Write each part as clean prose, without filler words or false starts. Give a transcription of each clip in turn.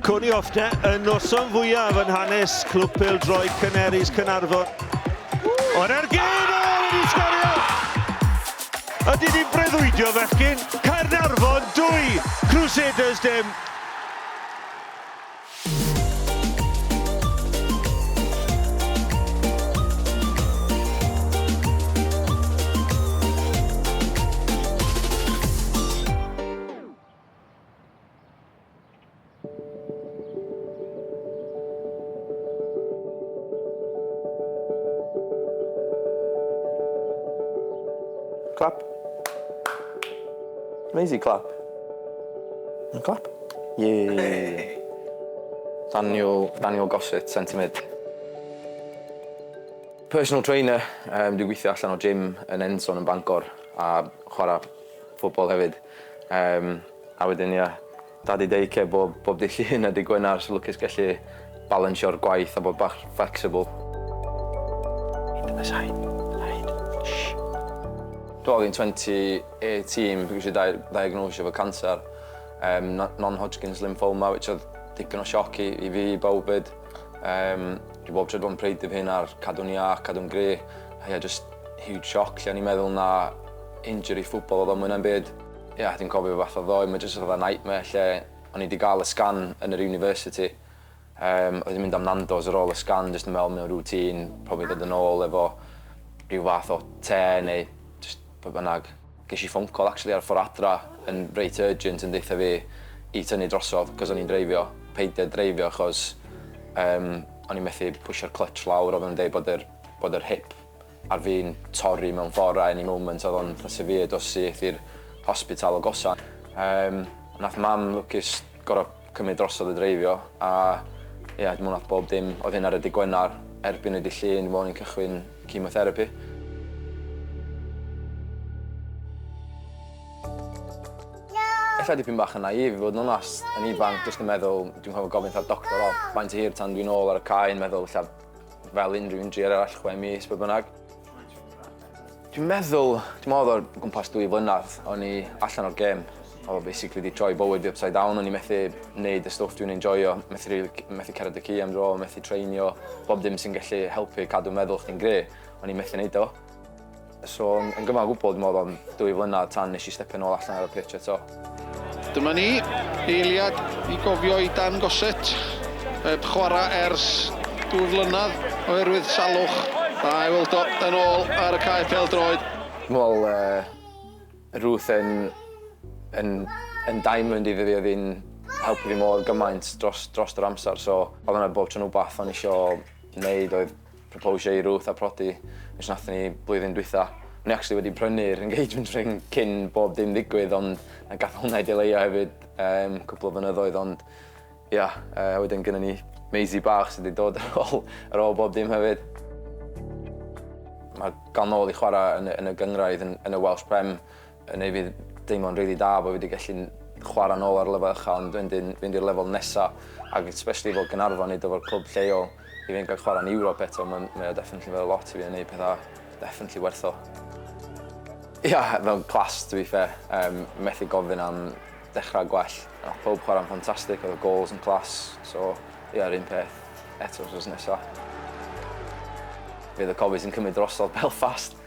Cwni offne y noson fwyaf yn hanes clwb pêl-droed Caernarfon. Ond ar gen wedi sgorio! Ydy ni'n breuddwydio fechgyn? Caernarfon 2, Crusaders dim. Clap. Amazing clap. And clap. Yay. Daniel Gossett, centre mid. Personal trainer, dwi'n gweithio allan o gym yn Enson yn Bangor a chwarae ffwtbol hefyd. A wedyn ia, dad i deice bob dydd llun a dydd Gwener sy'n lwcus gallu balansio'r gwaith a bod bach flexible. Dwi'n in 2018 because I diagnosed efo cancer, non-Hodgkin's lymphoma, which oedd digon o sioc i fi, i bawb. Dwi bob tryd fo'n preidio fy hyn ar cadw'n iach, cadw'n gre. A just huge shock lle o'n i'n meddwl na injury ffwtbol oedd o'n mwyn am byd. Dwi'n cofio fath o ddoe, mae just oedd a nightmare lle o'n i wedi cael y scan yn yr university. Oedd i'n mynd am Nando's ar ôl y scan, just yn meddwl mewn routine, probably dod yn ôl efo rhyw fath o te neu bynnag. Ges i phone call actually ar ffordd adra yn reit urgent yn deitha fi i tynnu drosodd cos o'n i'n dreifio, peidio dreifio achos o'n i'n methu pwsio'r clutch lawr, oedd o'n dweud bod yr hip ar fi'n torri mewn ffordd a any moment oedd o'n severe dos syth i'r hospital o Gosan. Nath mam lwcus gorau cymryd drosodd y dreifio a dwi'n mwyn bob dim oedd hyn ar y dydd Gwener erbyn y dydd Llun fod ni'n cychwyn chemotherapy. Ella dipyn bach yn naif i fod yn onast, yn ifanc, jyst yn meddwl, dwi'n cofio gofyn ar doctor o faint o hir tan dwi'n ôl ar y cae, yn meddwl ella fel unrhyw injury arall 6 mis, be bynnag. Dwi'n meddwl o'r gwmpas 2 flynedd, o'n i allan o'r gêm, oedd basically wedi troi bywyd fi upside down, o'n i methu wneud y stwff dwi'n enjoyo, methu cered y ci am dro, methu treinio, bob dim sy'n gallu helpu cadw meddwl chdi'n gre, o'n i methu wneud o. So, yn gymal gwbl, dwi'n meddwl am 2 flynedd tan nes i stepio nôl allan ar y pitch eto. Dyma ni, eiliad i gofio i Dan Gossett, chwarae ers 2 flynedd oherwydd salwch. A i weld o yn ôl ar y cae pêl-droed. Dwi'n meddwl Ruth yn diamond iddi fi oedd hi'n helpu fi mor gymaint dros yr amser. So, oedd hwnna bob tro wbath o'n isio wneud oedd proposio i Ruth a prodi nes nathon ni blwyddyn dwytha. O'n i actually wedi prynu'r engagement ring cyn bob dim ddigwydd, ond gath hwnna i dileio hefyd cwpl o flynyddoedd, ond wedyn gynnon ni Maisie bach sydd wedi dod ar ôl bob dim hefyd. Mae gael nôl i chwarae yn y gyngraedd yn y Welsh Prem yn ei fi deimlo'n rili da bod fi wedi gallu chwarae nôl ar lefel ucha, ond fynd i'r lefel nesaf, ac especially fel Caernarfon nid efo'r clwb lleol i fynd gael chwarae yn Ewrop eto, mae o definitely fel lot i fi yn neud pethau definitely werth o. Fel clas, to be fair, methu gofyn am dechrau gwell. Pob chwarae'n ffantastig, oedd y goals yn clas, so yr un peth eto os nesaf. Fydd y Cofis yn cymryd drosodd Belfast.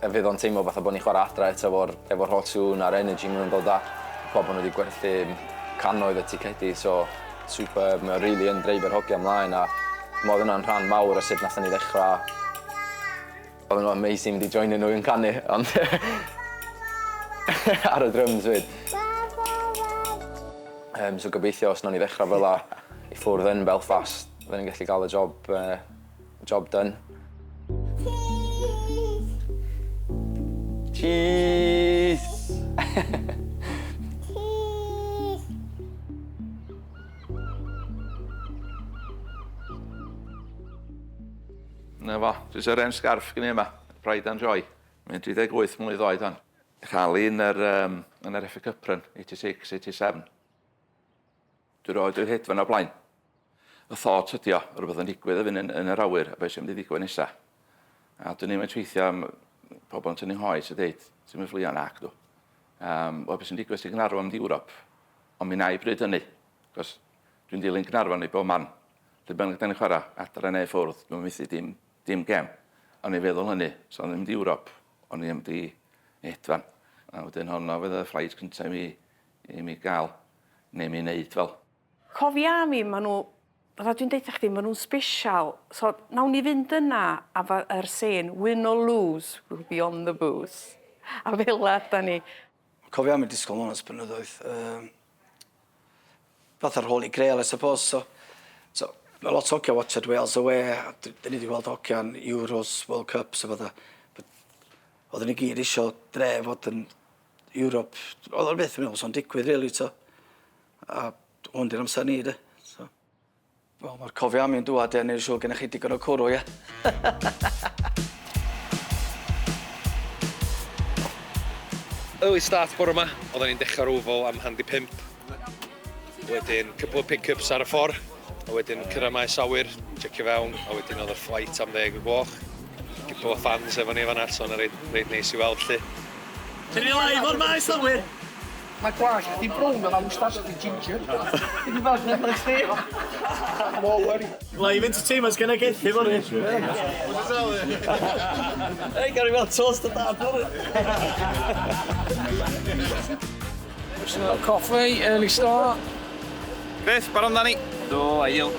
Fydd o'n teimlo fatha bod ni'n chwarae adra eto efo'r hot sŵn a'r energy maen nhw'n dod â. Pob bod nhw wedi gwerthu cannoedd y ticedi, so super, mae o rili yn dreifio'r hogia mlaen a oedd hwnna'n rhan mawr o sut nathon ni ddechrau. Oedd nhw'n amazing wedi joinio nhw yn canu, ond ar y drums fyd. So gobeithio os nawn ni ddechrau fel i ffwrdd yn Belfast, fydden ni'n gallu cael y job done. Cheese! Na fo, jyst yr en sgarff gen i yma, Pride and Joy. Mae'n 38 mlwydd oed hon. Chael un yn yr FA Cup run, 86, 87. Dwi'n rhoi dwi'n hit fan o blaen. Y thought ydi o, rhywbeth yn digwydd yn yr awyr, a beth sy'n mynd i ddigwydd nesaf. A dwi'n ei weithio am pobl yn tynnu hoes a dweud, ti'n mynd fflio nac dw. O beth sy'n digwydd sy'n Caernarfon yn Ewrop, ond mi na i bryd hynny. Cos Dwi'n dilyn Caernarfon i bob man. Lle bynnag da ni'n chwarae, adre neu ffwrdd, dwi'n methu dim gem. O'n i'n feddwl hynny, so o'n i'n mynd i Ewrop, o'n i'n mynd i hedfan. A wedyn hwnna fydd y fflait cyntaf i mi gael, neu mi wneud fel. Cofia mi, maen nhw, fydda dwi'n deud chdi, maen nhw'n special. So, nawn ni fynd yna, a yr sen, win or lose, will be on the booze. A fel da ni. Cofia mi disgwyl hwn as blynyddoedd. Fath ar Holy Grail, I suppose. So mae lot o hocio watched Wales away. Dyn ni wedi gweld hocio yn Euros, World Cups a fydda. Oedden ni gyd isio dref fod yn Ewrop. Oedd o'r beth yn meddwl, so'n digwydd, really, to. A hwn di'r amser ni, de. Wel, mae'r cofia mi'n dŵad, neu siŵr gennych chi digon o curo, ie. Early start bore yma, oedden ni'n dechrau rwfo am handi 5. Wedyn, couple of pick-ups ar y ffordd. A wedyn, cyrra Maes Awyr, checio fewn. A wedyn, oedd y flight am 10 o'r gloch. Couple of fans efo ni fan'na, so yna reid neis i weld, lly. Ti'n ni live o'r Maes Awyr? Mae gwach chdi brown o'n amwstad chdi ginger. Ti'n fawr yn ymwneud chdi? No worry. Live entertainment's gonna get him on it. Hey, gary weld toast o dad on it. Coffee, early start. Beth, barod amdani? Do, ail.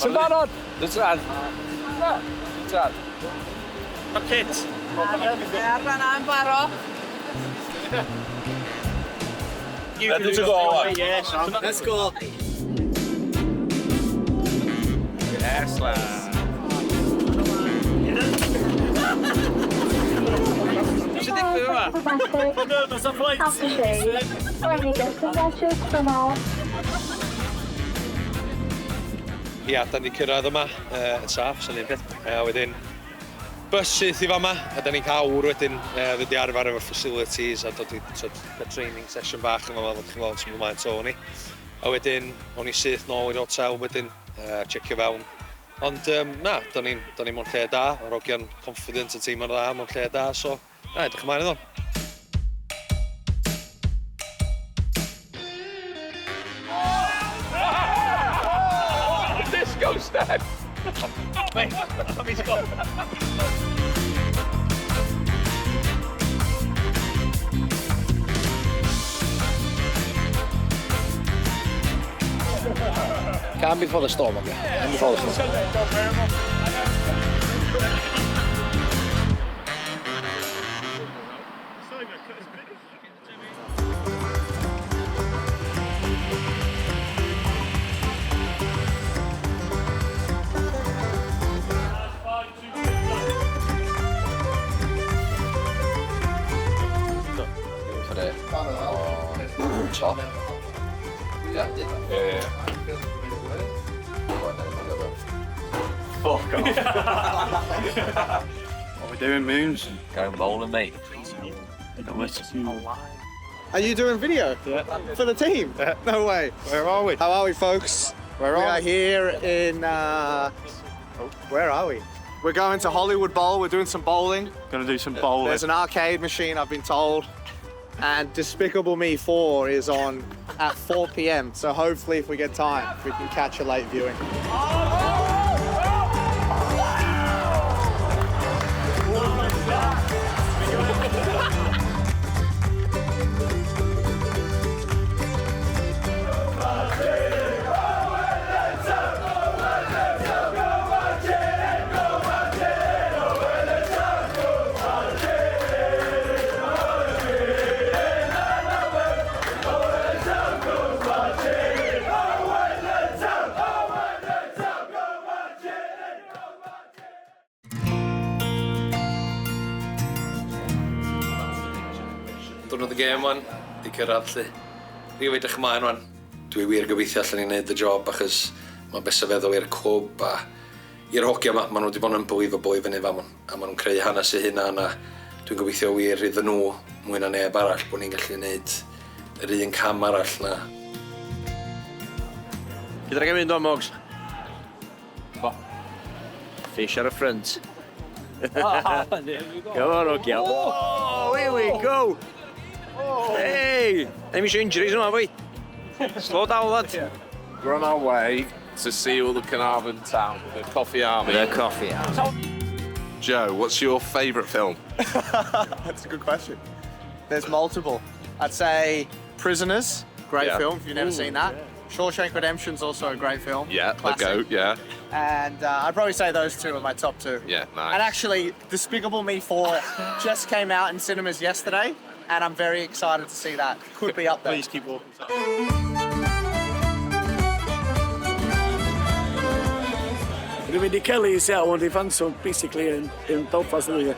Ti'n barod? Dwi'n trad. Trad. Pa kit? Ar fanna yn baro. Ready to go? Yes, let's go. Yes, lad. Ti'n digwydd yma? Nervous a flight. Ia, da ni'n cyrraedd yma yn saff, sy'n un peth. A wedyn, bus sydd i fama, a da ni'n cael awr wedyn ddod i arfer efo'r facilities a dod i training session bach yma fel ydych chi'n gweld sy'n mlaen to ni. A wedyn, o'n i syth nôl i'r hotel wedyn, checio fewn. Ond na, da ni'n mewn lle da, o'r ogian confident y tîm yn dda mewn lle da, so na, edrych ymlaen iddo. Disco step! Mate, he's got. Calm before the storm, okay? Calm before the storm. Top. Yeah. Fuck off. What we doing, Moons? Going bowling, mate. Are you doing video? Yeah. For the team? Yeah. No way. Where are we? How are we, folks? We are here in... where are we? We're going to Hollywood Bowl. We're doing some bowling. Gonna do some bowling. There's an arcade machine, I've been told. And Despicable Me 4 is on at 4 p.m. So hopefully if we get time, we can catch a late viewing. Diwrnod y gêm wan, di cyrraedd lly. Rwy'n edrych ymlaen wan. Dwi wir gobeithio allan ni'n neud y job achos mae beth feddwl i'r clwb a i'r hogia yma. Maen nhw wedi bod yn unbelievable i fyny fan a maen nhw'n creu hanes eu hunan a dwi'n gobeithio wir iddyn nhw mwy na neb arall bod ni'n gallu neud yr un cam arall na. Gyda'r gem mynd o'n Mogs? Fish ar y ffrant. Come on, Ogia. Oh, here we go. Hey! Ddim eisiau injuries yma, boi. Slow down, lad. We're on our way to see all the Caernarfon Town, the Coffee Army. The Coffee Army. Joe, what's your favourite film? That's a good question. There's multiple. I'd say Prisoners, great film if you've never seen that. Shawshank Redemption's also a great film. Yeah, classic. The GOAT, yeah. And I'd probably say those two are my top two. Yeah, nice. And actually, Despicable Me 4 just came out in cinemas yesterday, and I'm very excited to see that. Could be up there. Please keep walking. Dwi'n mynd I Kelly i sel, ond I Fanson, basically, in Belfast, yn ydw i.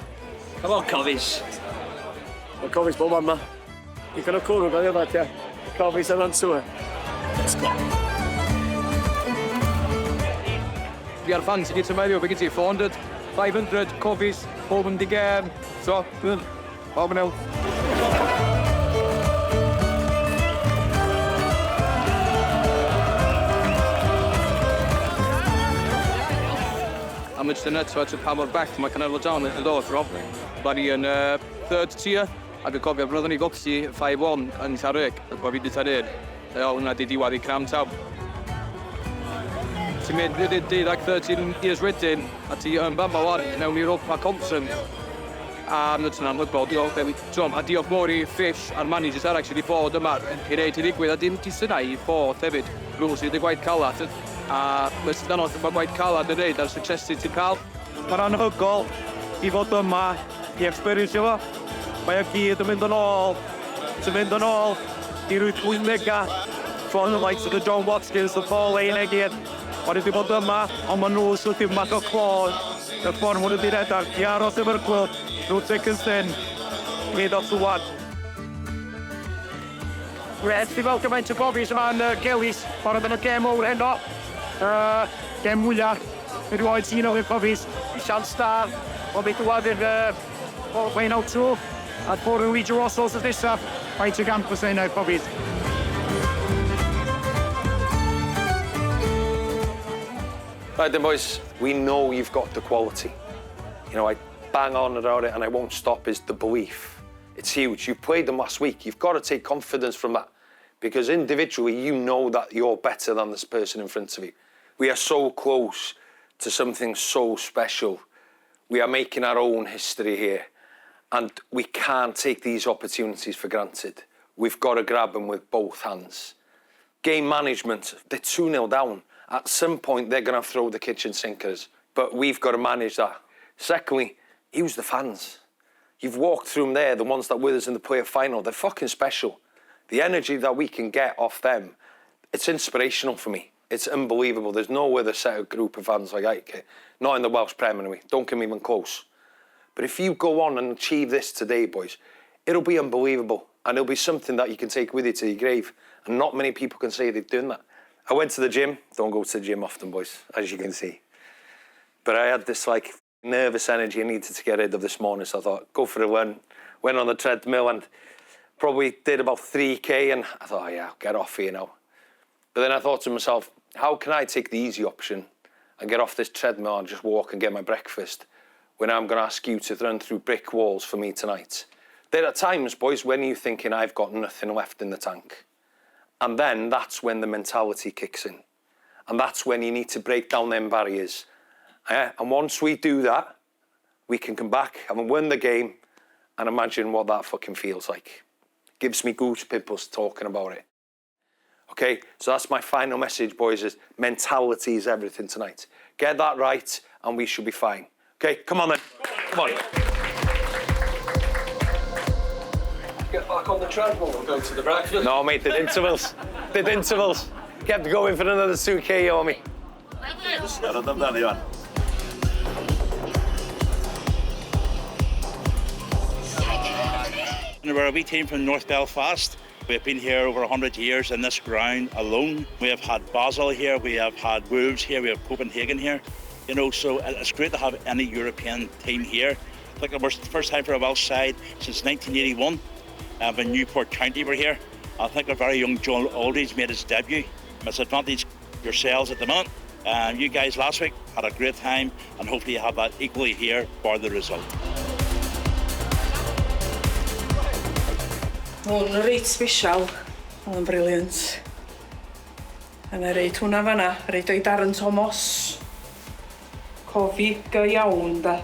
Hello, Cofis. Mae'r Cofis bob man ma. I gan o cwrw, gael ei ddod, ia. Cofis yn answer. Let's go. Vi har fans i ditt som är vi kan se 400, 500, Cofis, bob yn digem. Så, bob yn ewl. I'm just in it, so I took power back to my Caernarfon Town at the door for offering. Buddy in third tier, I'd cofio brother ni gopsi 5-1 yn Sarwig, that's what we decided. O, hwnna di diwad I cram taw. Ti'n mynd di like 13 years wedyn, a ti yn bamba wan, mewn I Ewrop a Compton. A yn ydyn amlwg bod, a diolch mor I Fish a'r managers ar actually bod yma I reid I ddigwydd, a dim ti syna I bod hefyd. Rwys I dy gwaith calad. A mae'n sydd anodd mae gwaith calad yn reid a'r success ti'n cael. Mae'n anhygol I fod yma, I experience fo. Mae o gyd yn mynd yn ôl, sy'n mynd yn ôl I rwy'n 80, ffôn y likes of the John Watkins, the Paul Lane e gyd. Ond wedi bod yma, ond maen nhw sy'n ddim mac o clod. Y ffordd mwyn ydi redar, I aros efo'r clwb, nhw'n second sin, gyd o'r sŵad. Red, di fel gymaint o bobis yma'n Gelis, ffordd yn y gem o'r heno. Gem mwyaf, erioed sy'n o'r Cofis, I sian star, o beth yw i'r Wayne out tro, a ffordd yn Luigi Rossos ys nesaf, faint o gampus ein o'r Cofis. Right then boys, we know you've got the quality. You know, I bang on about it and I won't stop is the belief. It's huge. You played them last week. You've got to take confidence from that because individually you know that you're better than this person in front of you. We are so close to something so special. We are making our own history here and we can't take these opportunities for granted. We've got to grab them with both hands. Game management, they're 2-0 down. At some point, they're going to throw the kitchen sinkers, but we've got to manage that. Secondly, use the fans. You've walked through them there, the ones that were with us in the player final. They're fucking special. The energy that we can get off them, it's inspirational for me. It's unbelievable. There's no other set of group of fans like that. Not in the Welsh Premier League. Don't come even close. But if you go on and achieve this today, boys, it'll be unbelievable. And it'll be something that you can take with you to your grave. And not many people can say they've done that. I went to the gym. Don't go to the gym often, boys, as you can see. But I had this, like, nervous energy I needed to get rid of this morning. So I thought, go for a run. Went on the treadmill and probably did about 3K. And I thought, oh, yeah, I'll get off here now. But then I thought to myself, how can I take the easy option and get off this treadmill and just walk and get my breakfast when I'm going to ask you to run through brick walls for me tonight? There are times, boys, when you're thinking I've got nothing left in the tank. And then that's when the mentality kicks in. And that's when you need to break down them barriers. And once we do that, we can come back, having won the game, and imagine what that fucking feels like. Gives me goosebumps talking about it. Okay, so that's my final message, boys, is mentality is everything tonight. Get that right, and we should be fine. Okay, come on then. Come on. Get back on the treadmill and go to the breakfast. No, mate, did intervals. Did intervals. Kept going for another 2K on me. We're a wee team from North Belfast. We've been here over 100 years in this ground alone. We have had Basel here, we have had Wolves here, we have Copenhagen here. You know, so it's great to have any European team here. I think it was the first time for a Welsh side since 1981. When Newport County were here. I think a very young Joel Aldridge made his debut. Misadvantage yourselves at the moment. You guys last week had a great time and hopefully you have that equally here for the result. Hwn yn reit special, hwn yn briliant. Yna reid hwnna fanna, reid o'i Darren Thomas. Cofi go iawn, da.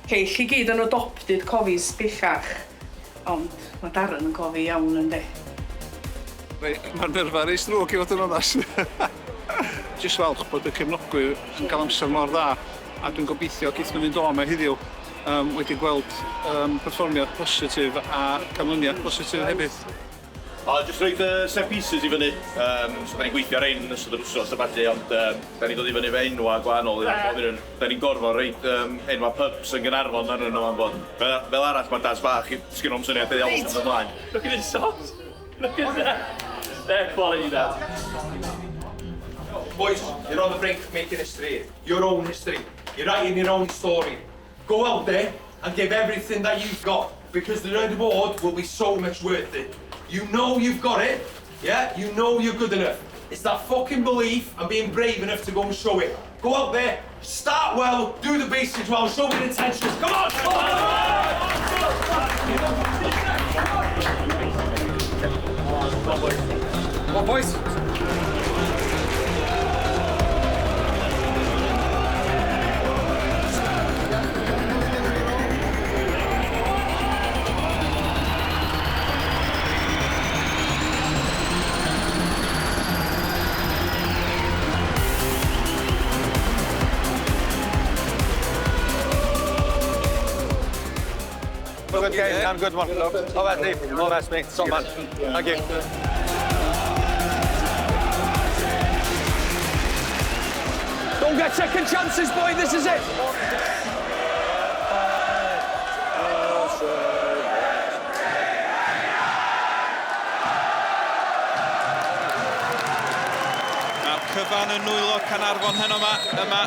Ceill I gyd yn adopted cofis bellach. Ond mae Darren yn cofi iawn yndi. Mae'r nerfa rei strwg I fod yn onas. Jyst falch bod y cefnogwyr yn cael amser mor dda. A dwi'n gobeithio geith nhw'n mynd o yma heddiw. Wedi gweld perfformiad positif a canlyniad positif hefyd. Jyst roed set pieces I fyny. So da ni'n gweithio ar ein yn ystod yr wsos y balli, ond da ni'n dod I fyny fe enwa gwahanol. Da ni'n gorfod roed enwa pubs yn Caernarfon ar yno fan bod. Fel arall mae'r das fach I sgyn o'n syniad beth iawn sy'n dod ymlaen. Look at his socks. Look at that. They're quality, that. Boys, you're on the brink of making history. Your own history. You're writing your own story. Go out there and give everything that you've got, because the reward will be so much worth it. You know you've got it, yeah? You know you're good enough. It's that fucking belief and being brave enough to go and show it. Go out there, start well, do the basics well, show me the intentions. Come on! Come on, boys. Good game, Dan. Good one. All right, Dave. All best, mate. Top man. Thank you. Don't get second chances, boy. This is it. Cyfan yn nwylo Caernarfon heno yma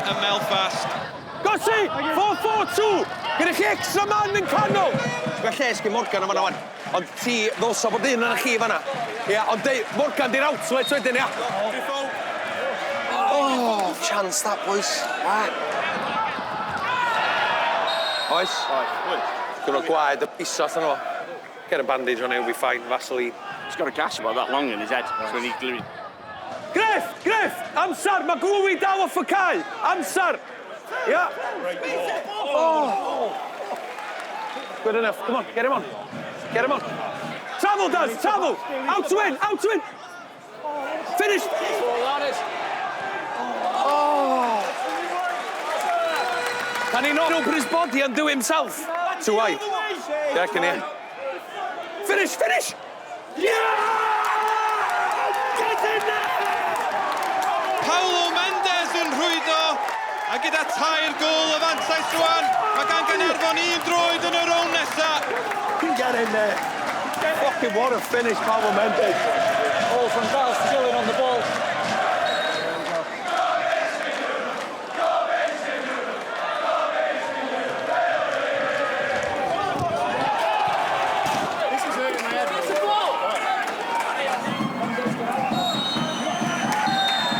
yn Belfast. Gossi! 4-4-2! Gyda chi extra man yn canol! Gwa lles gyn Morgan yma wan. Ond ti ddolsa bod un yna chi fanna. Ia, ond Morgan di'r outlet wedyn, ia. Oh, chance that, boys. Oes? Gonna gwaed y pisos yno. Get a bandage on it, we'll be fine. Vaseline. He's got a gash about that long in his head. So he needs gluing. Griff! Amser! Mae glwy daw off y cae! Amser! Ia! Oh! Good enough. Come on, get him on. Get him on. Travel does, travel! Out to win, out to win! Finish! Oh! Can he not open his body and do it himself? Too wide. Yeah, can he? Finish, finish! Yeah! Get in there! Paulo Mendes yn rhwydo, a gyda tair gol y fantais rwan, mae gan Caernarfon un droed yn y rownd nesaf. Get in there. Fucking what a finish, Paulo Mendes. All from Belfast, dilyn on the ball.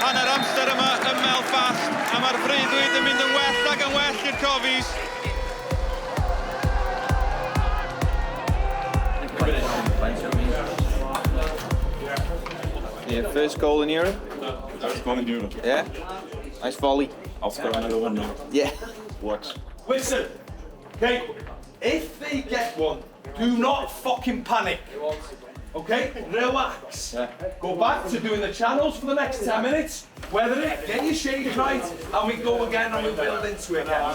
Hanner amser yma yn Belfast, a mae'r freuddwyd yn mynd yn well ac yn well i'r Cofis. Yeah, first goal in Europe. First goal in Europe. Yeah, nice volley. I'll score another one now. Yeah. Works. Listen, okay, if they get one, do not fucking panic. Okay? Relax. Yeah. Go back to doing the channels for the next 10 minutes. Weather it, get your shades right, and we go again and we build into it again.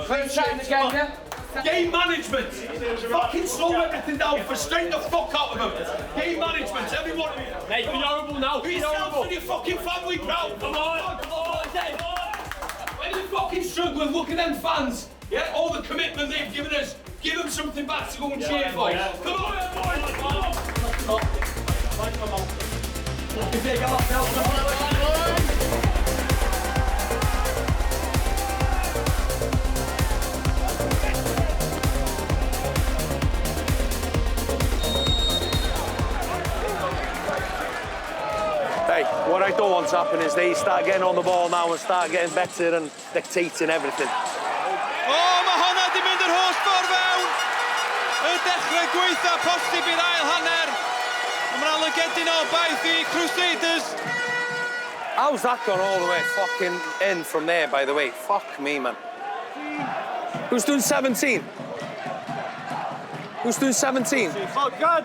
Clean chatting again, yeah? Game management! Fucking slow everything down for straight the fuck out of them! Game management, everyone! Mate, be honourable now, Do yourself and your fucking family proud! Come on! When you're fucking struggling, look at them fans! Yeah, all the commitment they've given us, give them something back to go and cheer for! Come on, boys! Hey, what I don't want to happen is they start getting on the ball now and start getting better and dictating everything. Mae hwnna di mynd yr holl ffordd fewn. Y dechrau gweitha posib i'r ail hanner. mae'n lygedyn o baith i Crusaders. How's that gone all the way fucking in from there, by the way? Fuck me, man. Who's doing 17? Who's doing 17? Oh, God!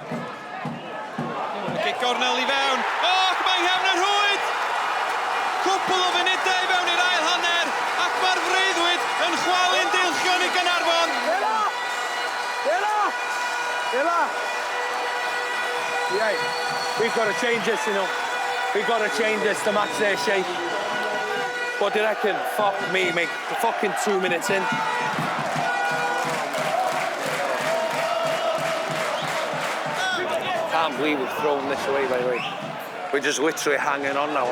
Kick gornel i fewn. Ac mae hefn yn rhwyd! Cwpl o funudau i fewn i'r ail hanner, ac mae'r freuddwyd yn chwalu'n dilchion i Caernarfon. Yeah, we've got to change this, you know. We've got to change this to match their shape. What do you reckon? Fuck me, mate. We're fucking 2 minutes in. Can't believe we've thrown this away, by the way. We're just literally hanging on now.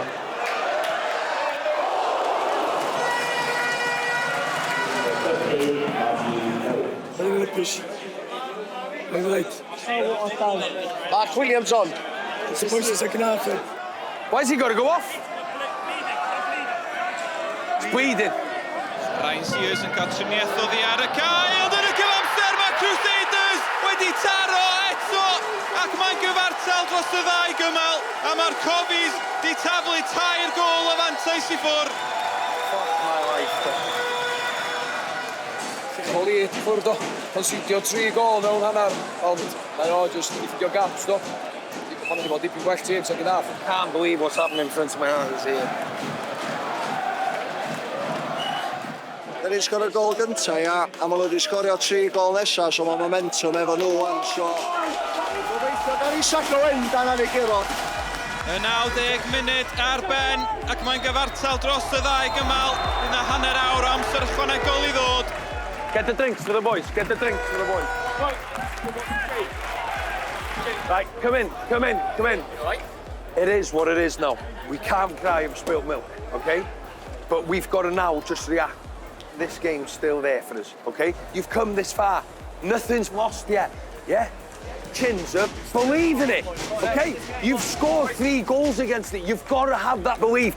Mark Williams on. It's supposed to second half. Why's he got to go off? It's bleeding. Ryan Sears yn cael triniaeth oddi ar y cae, ond yn y cyfamser mae Crusaders wedi taro eto, ac mae'n gyfartal dros y ddau gymal, a mae'r Cofis di taflu tair gol o fantais i ffwrdd. Fuck my life. Coli ffwrdd o, considio 3 gol mewn hanner, ond mae o just i ffidio gaps do. Ond wedi bod dipyn gwell tîm second half. Can't believe what's happening in front of my eyes here. Da ni'n sgorio gol gynta, ia, a maen nhw wedi sgorio 3 gol nesaf, so mae momentum efo nhw wan, so... Gobeithio gael ni saco ein dan ar ei giro. Y 90 munud ar ben, ac mae'n gyfartal dros y ddau gymal. Bydd na hanner awr o amser ychwanegol i ddod. Get the drinks for the boys, get the drinks for the boys. Right, come in. It is what it is now. We can't cry and spilt milk, okay? But we've got to now just react. This game's still there for us, okay? You've come this far. Nothing's lost yet, yeah? Chins up, believe in it, okay? You've scored 3 goals against it. You've got to have that belief.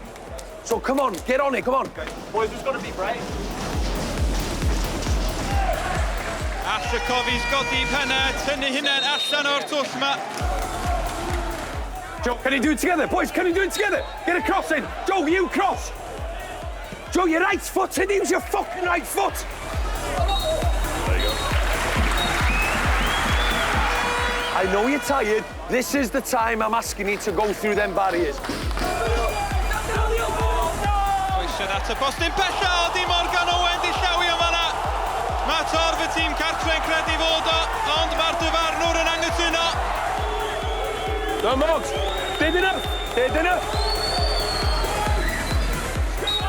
So come on, get on it, come on. Boys, we've got to be brave. All y Cofis godi Pennod, tynnu hunain allan o'r twll ma. Joe, can you do it together? Boys, can you do it together? Get a cross in. Joe, you cross. Joe, your right foot in. Use your fucking right foot. There you go. I know you're tired. This is the time I'm asking you to go through them barriers. Oesian at y postyn bellal, di Morgan Owen di llawi am fanna. Mae torf y tîm cartre'n credu fod o, ond mae'r dyfarnwr yn anghytuno. No, Mogs. Dead enough.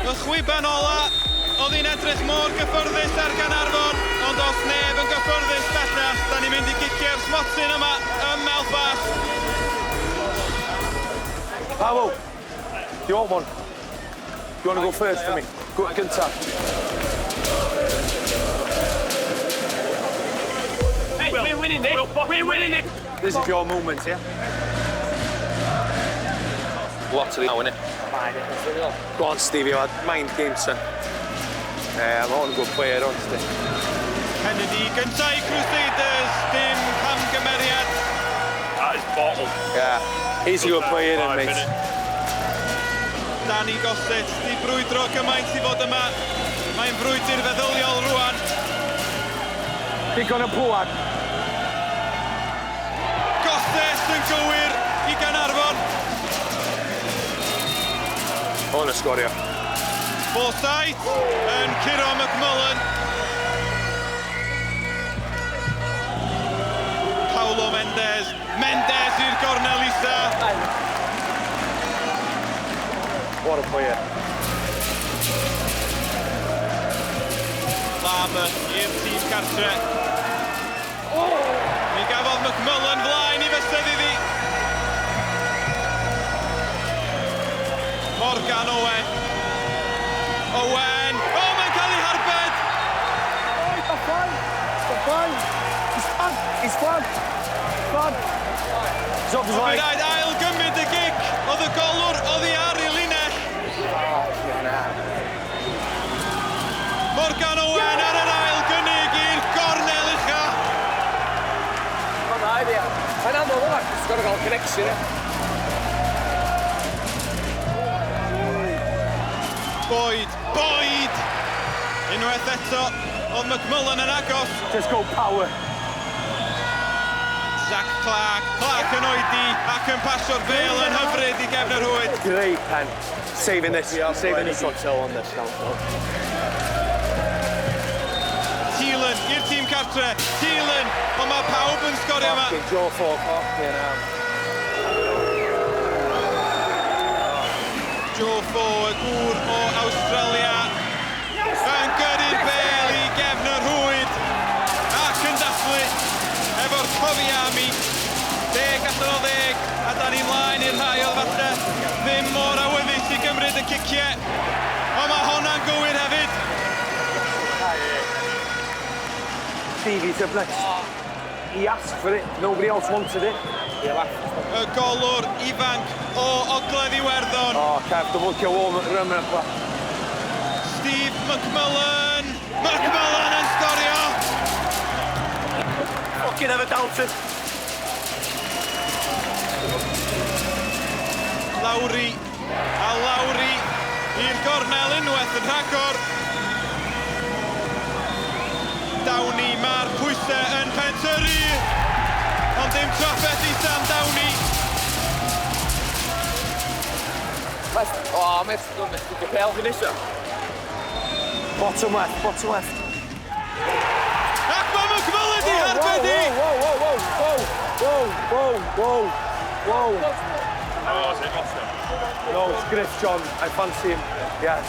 Y chwiban ola, oedd hi'n edrych mor gyffyrddus ar Caernarfon, ond os neb yn gyffyrddus bellach, da ni'n mynd i gicio'r smotyn yma ym Belfast. Paolo, do you want one? Do you want to go first for me? Go gynta. Hey, we're winning it. We're winning it. This is your moment, yeah? Lots of it now, innit? Go on, Stevie, I mind game, son. I'm not a good player, honestly. Kennedy gynta i Crusaders, dim camgymeriad. That is bottle. Yeah, he's a good player, isn't he, mate? Danny Gossett, di brwydro gymaint i fod yma. Mae'n brwydr feddyliol rwan. Digon y pwad. Gossett yn gywir i Caernarfon. On a Sgorio. Forsyth yn Curo McMullen. Paulo Mendes. Mendes i'r gornel isa. What a player. Lama i'r tîm cartre. Mi gafodd McMullen flaen i fysedd iddi. Morgan Owen. Owen. O, mae'n cael ei harbed. He's fine. He's fine. He's off his line. Bydd rhaid ail gymryd y gic. Oedd y golwr oddi ar ei linell. Morgan Owen ar yr ail gynnig i'r gornel ucha. Mae'n anodd yma. He's got to go connection, eh? Boyd! Unwaith eto, oedd McMullen yn agos. Just go power. Zach Clark yn oedi ac yn pasio'r bel yn hyfryd I gefn yr hwyd. Great pen. Saving this. Saving this one. On this Dilyn i'r tîm cartre. Dilyn, ond mae pawb yn sgorio yma. Joe Falk, Joe Fo, y gŵr o Australia. Yn gyrru'r bel I gefn yr hwyd. Ac yn dathlu efo'r cofiami. 10-10. A da ni mlaen i'r rhai o falle. Ddim mor awyddus I gymryd y ciciau. Ond mae hwnna'n gywir hefyd. Stevie to blitz. He asked for it. Nobody else wanted it. Y golwr ifanc o Ogledd Iwerddon. Kev, dyfwlcio warm at the rim. Steve McMullen. McMullen yn sgorio. Fucking never doubted. Lawri i'r gornel unwaith yn rhagor. Downey, mae'r pwysau yn pentyrru. Ond dim trafferth I Sam Downey. Mate, Capel. Bottom left. Ac mae McMullen Di harbedi. Whoa. No, it's Griff, John. I fancy him. Yeah.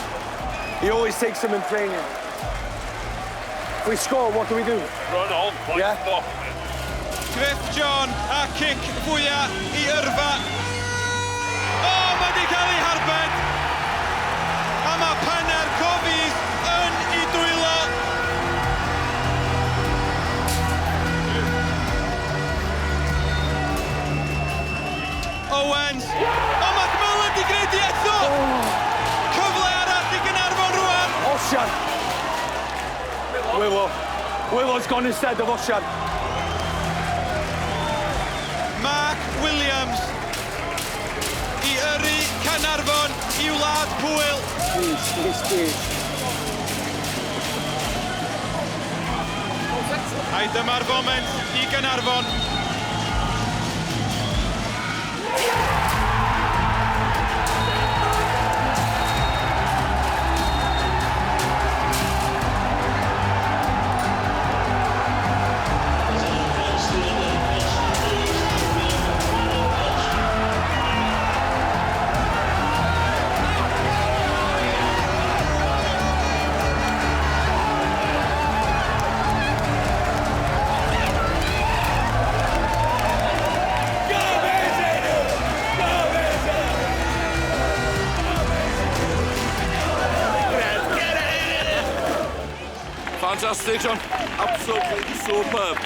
He always takes him in training. If we score, what do we do? Run on, yeah? Griff John a cic fwyaf I yrfa. Mae di cael ei harbed. A mae Mae'r Cofis yn I dwylo. Owens. Mae McMullen di gwneud I eto. Cyfle arall I Caernarfon rwan. Osian. Willow's gone instead of Osian. Mark Williams I yrru Caernarfon I wlad Pwyl. A dyma'r foment I Caernarfon. Fantastic, John. Absolutely superb.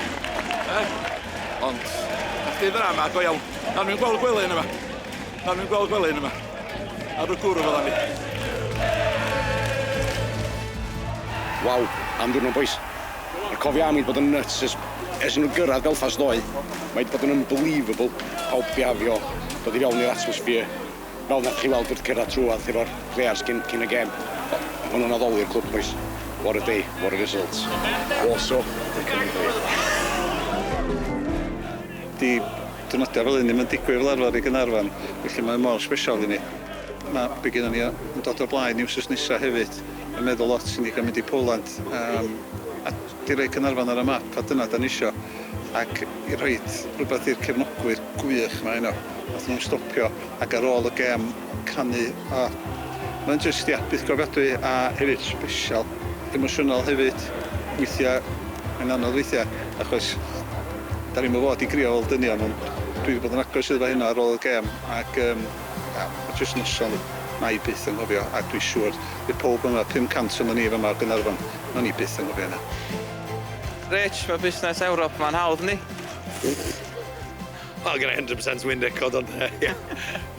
Ond, chdi ddrama go iawn. Na'n mynd gweld gwely yma. Ar y curo fel ni. Waw, am diwrnod boys. Mae'r cofiami wedi bod yn nuts ers nhw'n gyrraedd Belfast ddoe. Mae wedi bod yn unbelievable. Pawb bihafio, dod I fewn i'r atmosffer. Fel na chi weld wrth cyrraedd trwad efo'r players cyn y gêm. Mae nhw'n addoli'r clwb boys. What a day, what a results. Also, the community. Di dwrnodiau fel hyn ddim yn digwydd fel arfer I Caernarfon, felly mae'n mor special I ni. Mae be gynnon ni yn dod o blaen I wsos nesa hefyd. Mae'n meddwl lot sy'n ni'n mynd I Poland. A di roi Caernarfon ar y map, a dyna da ni isio. Ac I roi rhywbeth i'r cefnogwyr gwych mae yno. Nath nhw'n stopio ac ar ôl y gêm canu. Mae'n jyst bydd gofiadwy a hefyd special. Emosiynol hefyd, weithiau, mae'n anodd weithiau, achos da ni'n fod I grio fel dynion, ond dwi wedi bod yn agos iddo hynna ar ôl y gêm, ac mae jyst noson na I byth yn gofio, a dwi'n siŵr bydd pob yma, 500 o'n ni yma o Caernarfon, na ni byth yn gofio hynna. Rich, mae busnes Ewrop ma'n hawdd ni. Wel, gyda 100% win record ond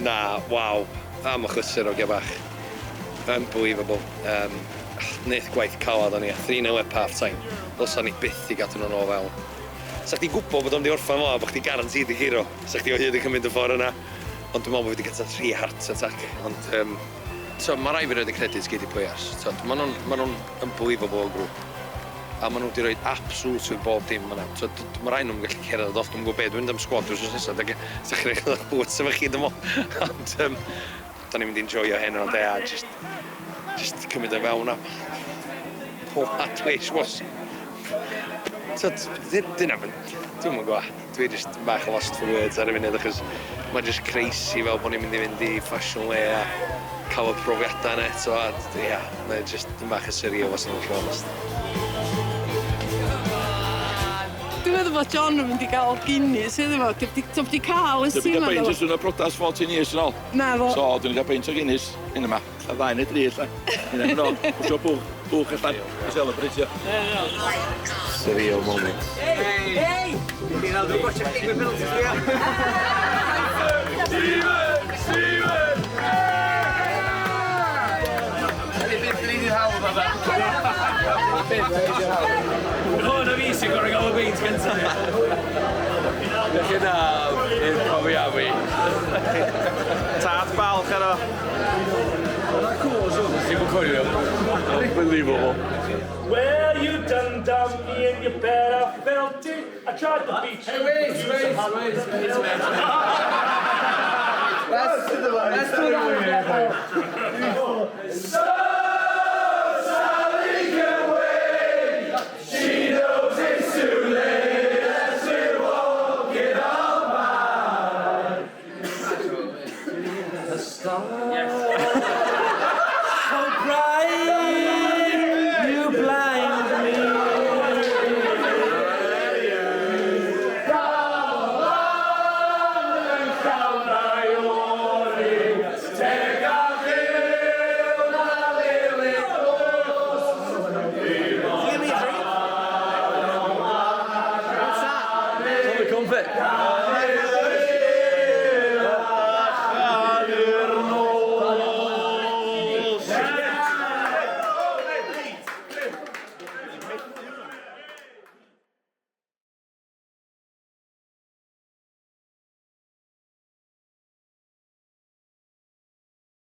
na, waw, am y chwysur o gebach. Unbelievable. Neith gwaith calad o'n i, 3-0 at half-time. Os o'n i byth I gadw nhw'n o fewn. Sa chdi gwybod bod o'n di orffan fo, bod chdi garantid i curo. Sa chdi o hyd yn cymryd y ffordd yna. Ond dwi'n meddwl bod fi wedi gyda 3 heart attack. Ond mae rai fi roed y credit gyd i players. Mae nhw'n unbelievable o grŵp. A maen nhw wedi rhoi absolute bob dim yna. Mae rai nhw'n gallu cerdded off, dwi'n gwybod beth, dwi'n mynd am squad drws nesaf, sa'ch chi'n rhaid o'ch bwyd sef chi dymo. Ond da ni'n mynd i enjoyo hen o'n de a just cymryd e fewn a pob adleis was. Dwi'n gwybod, dwi just bach o lost for words ar y funud achos mae'n just crazy fel bod ni'n mynd i fashion way a cael y profiadau yna eto a mae'n just bach y serio was yn lle honest. Dwi'n meddwl bod John yn mynd i gael Guinness iddo fo. Dwi'n di cael ys ti'n meddwl? Dwi'n cael beint yn y prodas 14 years yn ôl. Na fo. So, dwi'n cael beint o Guinness yn yma. A 2 neu 3 allan. Yna yn ôl. Pwysio bwch allan. I celebrate. Surreal moment. Hey! Dwi'n meddwl bod chi'n digwydd penalties fi. Steven! Ydy beth dyn ni'n hawdd o fe? Hwn o fi sy'n gorau gael y beint gyntaf. Felly na, i'r profiad fi. Tad balch ar o. Ti'n gwybod coelio? Unbelievable. Well, you done me and you bet I felt it. I tried to beat you. Wait. Let's do that.